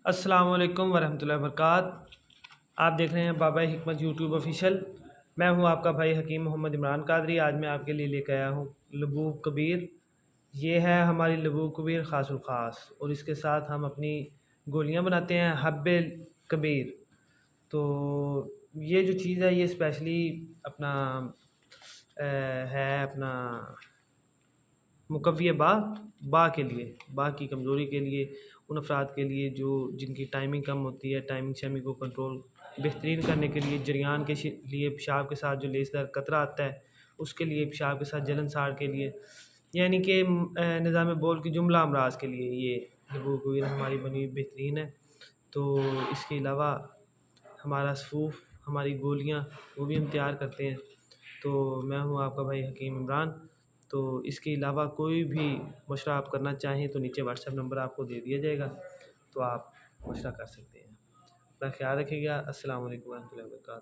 अस्सलाम वालेकुम वरहमतुल्लाहि वबरकात। आप देख रहे हैं बाबा हिकमत यूट्यूब ऑफिशियल। मैं हूं आपका भाई हकीम मोहम्मद इमरान कादरी। आज मैं आपके लिए लेकर आया हूं लबूब कबीर। ये है हमारी लबूब कबीर ख़ासुल ख़ास, और इसके साथ हम अपनी गोलियां बनाते हैं हब्बे कबीर। तो ये जो चीज़ है ये स्पेशली अपना है अपना मुकव्वी बा के लिए, बा की कमज़ोरी के लिए, उन अफराद के लिए जो जिनकी टाइमिंग कम होती है, टाइमिंग शामिंग को कंट्रोल बेहतरीन करने के लिए, जरियान के लिए पेशाब के साथ जो लेसदार कतरा आता है उसके लिए, पेशाब के साथ जलन साड़ के लिए, यानी कि निज़ाम बोल की जुमला अमराज के लिए ये लबूब हमारी बनी बेहतरीन है। तो इसके अलावा हमारा सफ़ूफ़, हमारी गोलियाँ वो भी हम तैयार करते हैं। तो मैं हूँ आपका भाई हकीम इमरान। तो इसके अलावा कोई भी मशवरा आप करना चाहें तो नीचे व्हाट्सएप नंबर आपको दे दिया जाएगा, तो आप मशवरा कर सकते हैं। अपना ख्याल रखिएगा। अस्सलाम वालेकुम वरहमतुल्लाहि वबरकातुहू।